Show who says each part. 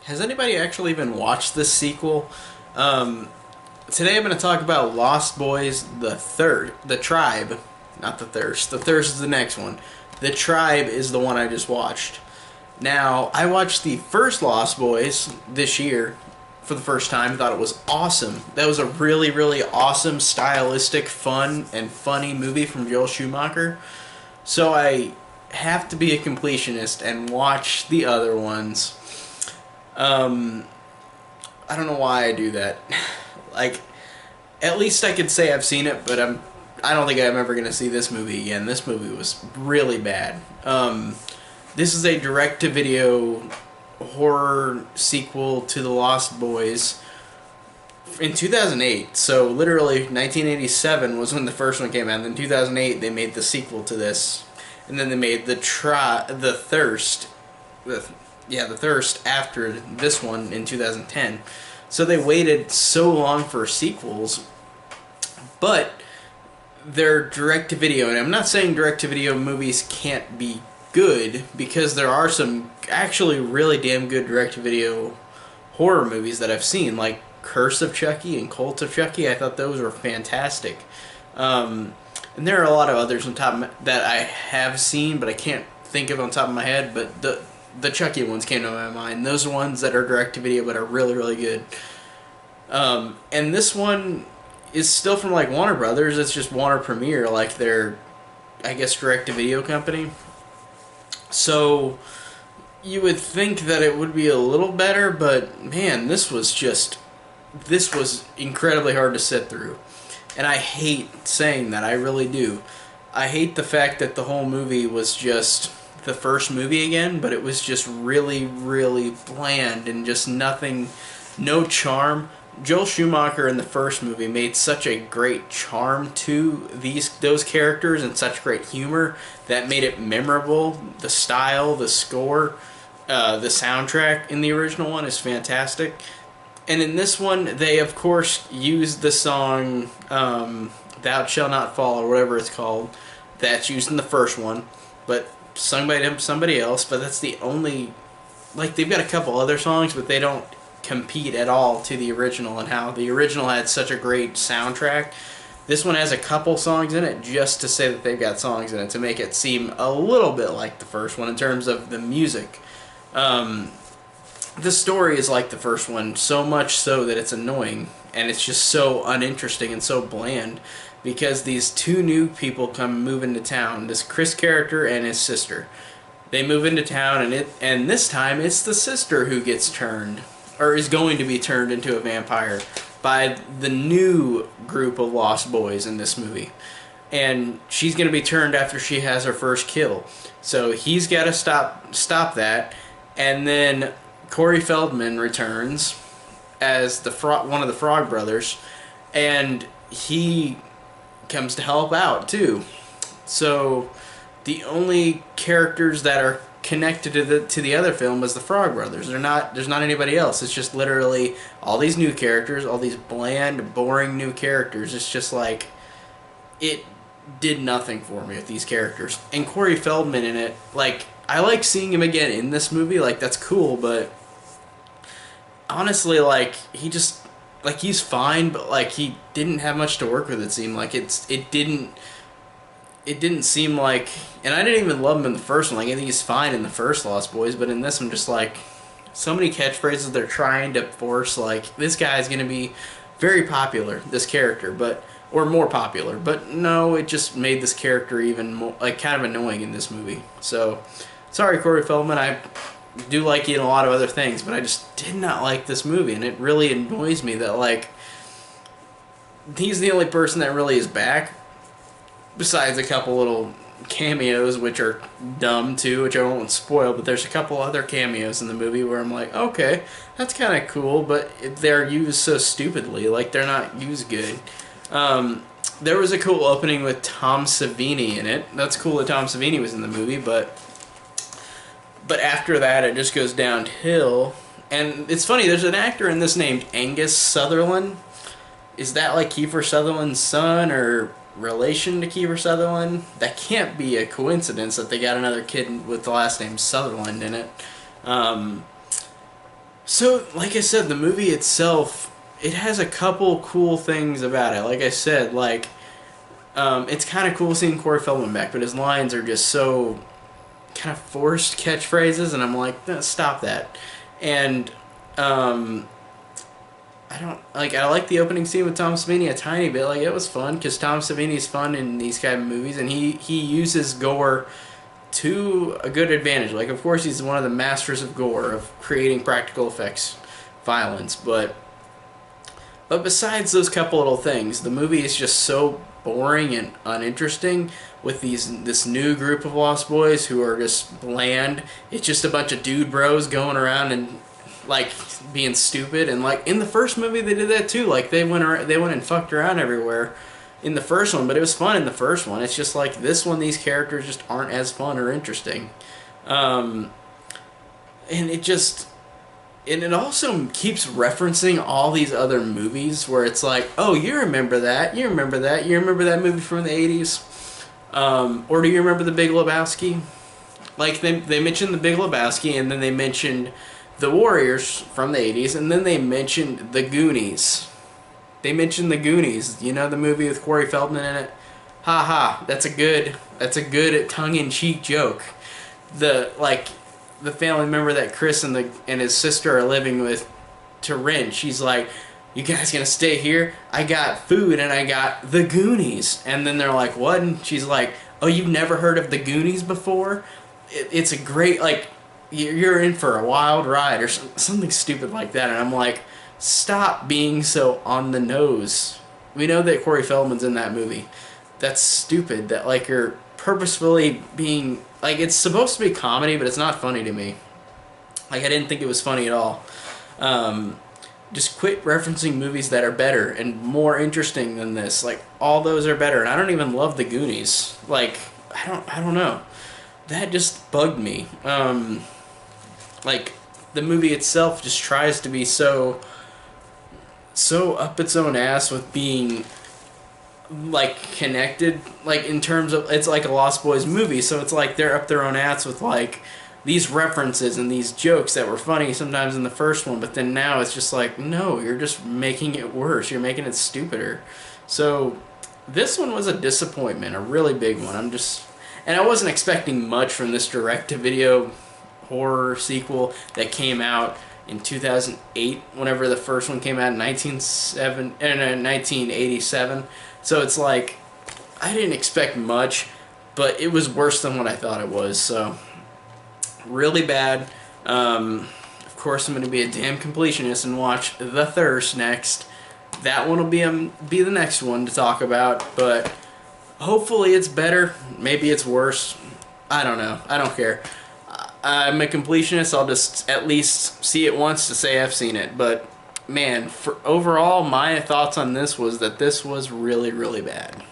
Speaker 1: Has anybody actually even watched this sequel? Um, Today I'm going to talk about Lost Boys, the Tribe, not the Thirst. The Thirst is the next one. The Tribe is the one I just watched. Now, I watched the first Lost Boys this year for the first time. Thought it was awesome. That was a really, really awesome, stylistic, fun, and funny movie from Joel Schumacher. So I have to be a completionist and watch the other ones. Um, I don't know why I do that. Like, at least I could say I've seen it, but I don't think I'm ever gonna see this movie again. This movie was really bad. This is a direct-to-video horror sequel to The Lost Boys in 2008. So literally, 1987 was when the first one came out. And then 2008 they made the sequel to this, and then they made the Thirst, the Thirst after this one in 2010. So they waited so long for sequels, but they're direct to video, and I'm not saying direct to video movies can't be good, because there are some actually really damn good direct to video horror movies that I've seen, like Curse of Chucky and Cult of Chucky. I thought those were fantastic. And there are a lot of others on top that I have seen, but I can't think of on top of my head. But the Chucky ones came to my mind. Those are ones that are direct to video, but are really, really good. And this one is still from like Warner Brothers. It's just Warner Premiere, like their, I guess, direct to video company. So you would think that it would be a little better, but man, this was incredibly hard to sit through. And I hate saying that, I really do. I hate the fact that the whole movie was just the first movie again, but it was just really, really bland and just nothing, no charm. Joel Schumacher in the first movie made such a great charm to those characters and such great humor that made it memorable. The style, the score, the soundtrack in the original one is fantastic. And in this one, they of course used the song "Thou Shalt Not Fall" or whatever it's called. That's used in the first one, but sung by somebody else. But that's the only, like, they've got a couple other songs, but they don't compete at all to the original, and how the original had such a great soundtrack. This one has a couple songs in it just to say that they've got songs in it, to make it seem a little bit like the first one in terms of the music. The story is like the first one, so much so that it's annoying, and it's just so uninteresting and so bland, because these two new people move into town, this Chris character and his sister. They move into town, and this time it's the sister who gets turned, or is going to be turned into a vampire by the new group of Lost Boys in this movie. And she's going to be turned after she has her first kill. So he's got to stop that. And then Corey Feldman returns as one of the Frog Brothers, and he comes to help out too. So the only characters that are connected to the other film is the Frog Brothers. There's not anybody else. It's just literally all these new characters, all these bland, boring new characters. It's just like, it did nothing for me with these characters. And Corey Feldman in it, like, I like seeing him again in this movie, like, that's cool, but honestly, like, he's fine, but like, he didn't have much to work with, it seemed like. It didn't seem like, and I didn't even love him in the first one. Like, I think he's fine in the first Lost Boys, but in this, I'm just like, so many catchphrases they're trying to force. Like, this guy's gonna be very popular, this character, or more popular, but no, it just made this character even more, like, kind of annoying in this movie. So, sorry, Corey Feldman. I do like you in a lot of other things, but I just did not like this movie, and it really annoys me that, like, he's the only person that really is back, besides a couple little cameos, which are dumb too, which I won't spoil, but there's a couple other cameos in the movie where I'm like, okay, that's kind of cool, but they're used so stupidly, like, they're not used good. There was a cool opening with Tom Savini in it. That's cool that Tom Savini was in the movie, but after that it just goes downhill. And it's funny, there's an actor in this named Angus Sutherland. Is that like Kiefer Sutherland's son, or relation to Kiefer Sutherland? That can't be a coincidence that they got another kid with the last name Sutherland in it. So, like I said, the movie itself, it has a couple cool things about it. Like I said, like, it's kind of cool seeing Corey Feldman back, but his lines are just so kind of forced catchphrases, and I'm like, no, stop that. And um, I don't like. I like the opening scene with Tom Savini a tiny bit. Like it was fun because Tom Savini's fun in these kind of movies, and he uses gore to a good advantage. Like, of course, he's one of the masters of gore, of creating practical effects, violence. But besides those couple little things, the movie is just so boring and uninteresting with this new group of Lost Boys who are just bland. It's just a bunch of dude bros going around and like being stupid. And like in the first movie, they did that too. Like they went and fucked around everywhere in the first one, but it was fun in the first one. It's just like this one, these characters just aren't as fun or interesting. Um, and it also keeps referencing all these other movies where it's like, oh, you remember that, you remember that, you remember that movie from the 80s? Or do you remember The Big Lebowski? Like, they mentioned The Big Lebowski, and then they mentioned The Warriors from the 80s, and then they mentioned The Goonies. They mentioned The Goonies, you know, the movie with Corey Feldman in it. Ha ha, that's a good tongue-in-cheek joke. The family member that Chris and his sister are living with to rent, she's like, you guys gonna stay here? I got food and I got The Goonies. And then they're like, what? And she's like, oh, you've never heard of The Goonies before? It's a great, like, you're in for a wild ride or something stupid like that. And I'm like, stop being so on the nose. We know that Corey Feldman's in that movie. That's stupid that, like, you're purposefully being, like, it's supposed to be comedy, but it's not funny to me. Like, I didn't think it was funny at all. Just quit referencing movies that are better and more interesting than this. Like, all those are better, and I don't even love The Goonies. Like, I don't know. That just bugged me. Like, the movie itself just tries to be so up its own ass with being, like, connected, like, in terms of, it's like a Lost Boys movie, so it's like they're up their own ass with, like, these references and these jokes that were funny sometimes in the first one, but then now it's just like, no, you're just making it worse, you're making it stupider. So this one was a disappointment, a really big one. And I wasn't expecting much from this direct-to-video horror sequel that came out in 2008, whenever the first one came out in 1987. So it's like, I didn't expect much, but it was worse than what I thought it was, so really bad. Of course, I'm going to be a damn completionist and watch The Thirst next. That one will be the next one to talk about, but hopefully it's better. Maybe it's worse. I don't know. I don't care. I'm a completionist. I'll just at least see it once to say I've seen it. But man, overall, my thoughts on this was that this was really, really bad.